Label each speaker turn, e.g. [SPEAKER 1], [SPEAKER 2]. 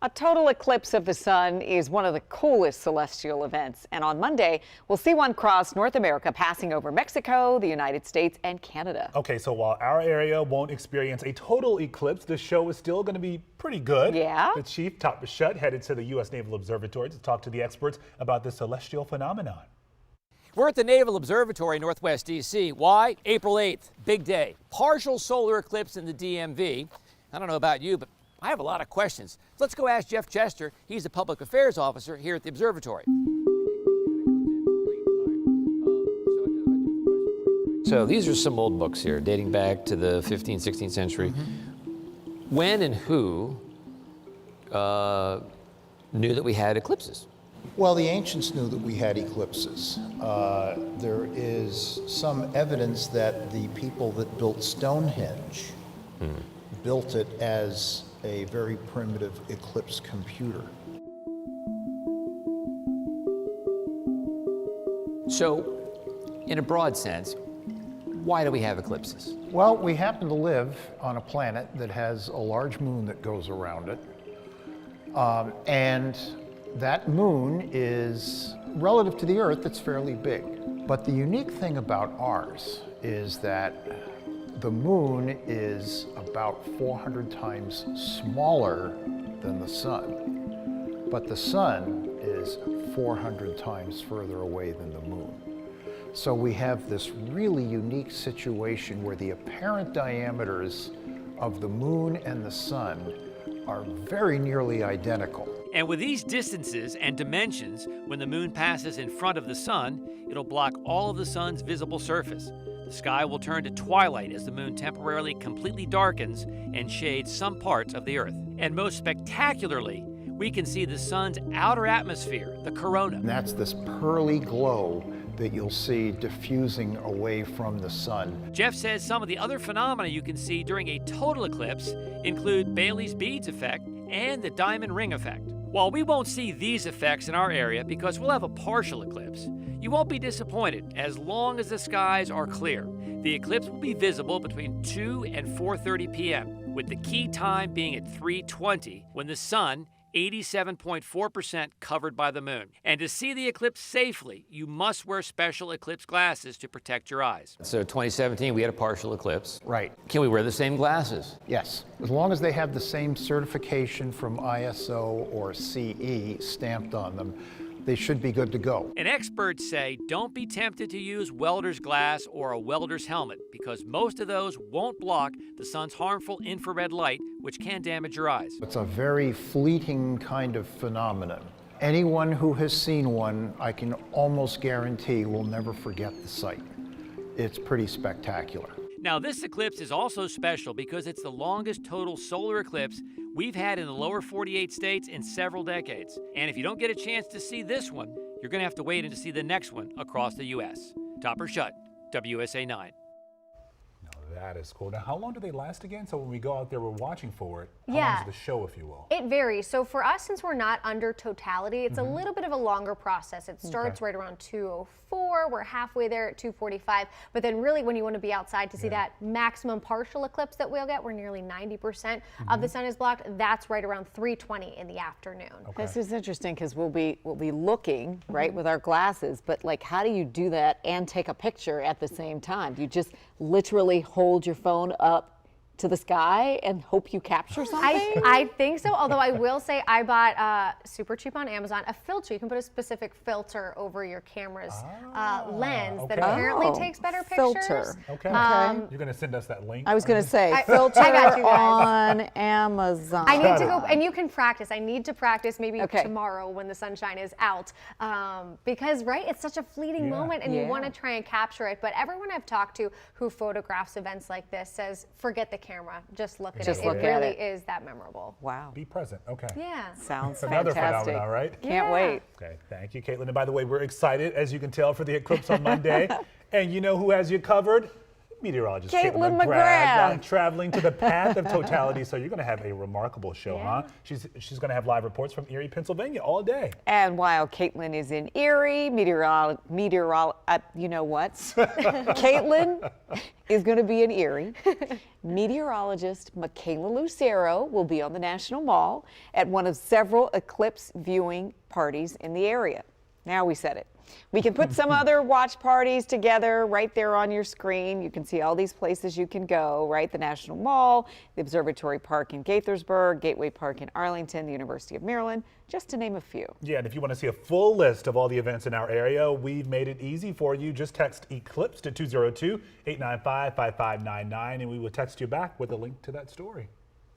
[SPEAKER 1] A total eclipse of the sun is one of the coolest celestial events, and on Monday, we'll see one cross North America, passing over Mexico, the United States, and Canada.
[SPEAKER 2] Okay, so while our area won't experience a total eclipse, the show is still going to be pretty good.
[SPEAKER 1] Yeah.
[SPEAKER 2] The Chief Topper Shutt headed to the U.S. Naval Observatory to talk to the experts about this celestial phenomenon.
[SPEAKER 3] We're at the Naval Observatory, Northwest D.C. Why? April 8th, big day. Partial solar eclipse in the DMV. I don't know about you, but I have a lot of questions. Let's go ask Geoff Chester. He's the public affairs officer here at the observatory. So these are some old books here, dating back to the 15th, 16th century. When and who knew that we had eclipses?
[SPEAKER 4] Well, the ancients knew that we had eclipses. There is some evidence that the people that built Stonehenge built it as a very primitive eclipse computer.
[SPEAKER 3] So, in a broad sense, why do we have eclipses?
[SPEAKER 4] Well, we happen to live on a planet that has a large moon that goes around it. And that moon is, relative to the Earth, it's fairly big. But the unique thing about ours is that the moon is about 400 times smaller than the sun, but the sun is 400 times further away than the moon. So we have this really unique situation where the apparent diameters of the moon and the sun are very nearly identical.
[SPEAKER 3] And with these distances and dimensions, when the moon passes in front of the sun, it'll block all of the sun's visible surface. The sky will turn to twilight as the moon temporarily completely darkens and shades some parts of the Earth. And most spectacularly, we can see the sun's outer atmosphere, the corona.
[SPEAKER 4] And that's this pearly glow that you'll see diffusing away from the sun.
[SPEAKER 3] Geoff says some of the other phenomena you can see during a total eclipse include Bailey's beads effect and the diamond ring effect. While we won't see these effects in our area because we'll have a partial eclipse, you won't be disappointed as long as the skies are clear. The eclipse will be visible between 2 and 4:30 p.m., with the key time being at 3:20, when the sun 87.4% covered by the moon. And to see the eclipse safely, you must wear special eclipse glasses to protect your eyes. So 2017, we had a partial eclipse.
[SPEAKER 4] Right.
[SPEAKER 3] Can we wear the same glasses?
[SPEAKER 4] Yes, as long as they have the same certification from ISO or CE stamped on them, they should be good to go.
[SPEAKER 3] And experts say don't be tempted to use welder's glass or a welder's helmet because most of those won't block the sun's harmful infrared light, which can damage your eyes.
[SPEAKER 4] It's a very fleeting kind of phenomenon. Anyone who has seen one, I can almost guarantee, will never forget the sight. It's pretty spectacular.
[SPEAKER 3] Now, this eclipse is also special because it's the longest total solar eclipse we've had in the lower 48 states in several decades. And if you don't get a chance to see this one, you're going to have to wait to see the next one across the U.S. Topper Shutt, WSA 9.
[SPEAKER 2] That is cool. Now, how long do they last again? So when we go out there, we're watching for it. How
[SPEAKER 5] Yeah.
[SPEAKER 2] long is the show, if you will?
[SPEAKER 5] It varies. So for us, since we're not under totality, it's a little bit of a longer process. It starts right around 2:04. We're halfway there at 2:45. But then really when you want to be outside to see that maximum partial eclipse that we'll get, where nearly 90% of the sun is blocked, that's right around 3:20 in the afternoon.
[SPEAKER 2] Okay.
[SPEAKER 1] This is interesting because we'll be looking right with our glasses, but like, how do you do that and take a picture at the same time? Do you just literally hold your phone up to the sky and hope you capture something?
[SPEAKER 5] I think so, although I will say I bought super cheap on Amazon a filter. You can put a specific filter over your camera's lens that apparently takes better pictures.
[SPEAKER 2] Okay. You're going to send us that link?
[SPEAKER 1] I was going to say, filter
[SPEAKER 5] I got you guys.
[SPEAKER 1] on Amazon.
[SPEAKER 5] I need to go, and you can practice. I need to practice maybe
[SPEAKER 1] Okay.
[SPEAKER 5] tomorrow when the sunshine is out, because it's such a fleeting moment, and you want to try and capture it. But everyone I've talked to who photographs events like this says, forget the camera, just look at it. It really is that memorable.
[SPEAKER 1] Wow.
[SPEAKER 2] Be present. Okay.
[SPEAKER 5] Yeah.
[SPEAKER 1] Sounds
[SPEAKER 2] Another
[SPEAKER 1] fantastic.
[SPEAKER 2] phenomenon, right?
[SPEAKER 1] Can't wait.
[SPEAKER 2] Okay, thank you, Caitlin. And by the way, we're excited, as you can tell, for the eclipse on Monday. And you know who has you covered? Meteorologist
[SPEAKER 1] Caitlin
[SPEAKER 2] McGrath
[SPEAKER 1] McGrath.
[SPEAKER 2] traveling to the path of totality. So you're going to have a remarkable show,
[SPEAKER 5] Yeah.
[SPEAKER 2] huh? She's going to have live reports from Erie, Pennsylvania all day.
[SPEAKER 1] And while Caitlin is in Erie, you know what? Caitlin is going to be in Erie. Meteorologist Michaela Lucero will be on the National Mall at one of several eclipse viewing parties in the area. Now we said it. We can put some other watch parties together right there on your screen. You can see all these places you can go, right? The National Mall, the Observatory Park in Gaithersburg, Gateway Park in Arlington, the University of Maryland, just to name a few.
[SPEAKER 2] Yeah, and if you want to see a full list of all the events in our area, we've made it easy for you. Just text ECLIPSE to 202-895-5599, and we will text you back with a link to that story.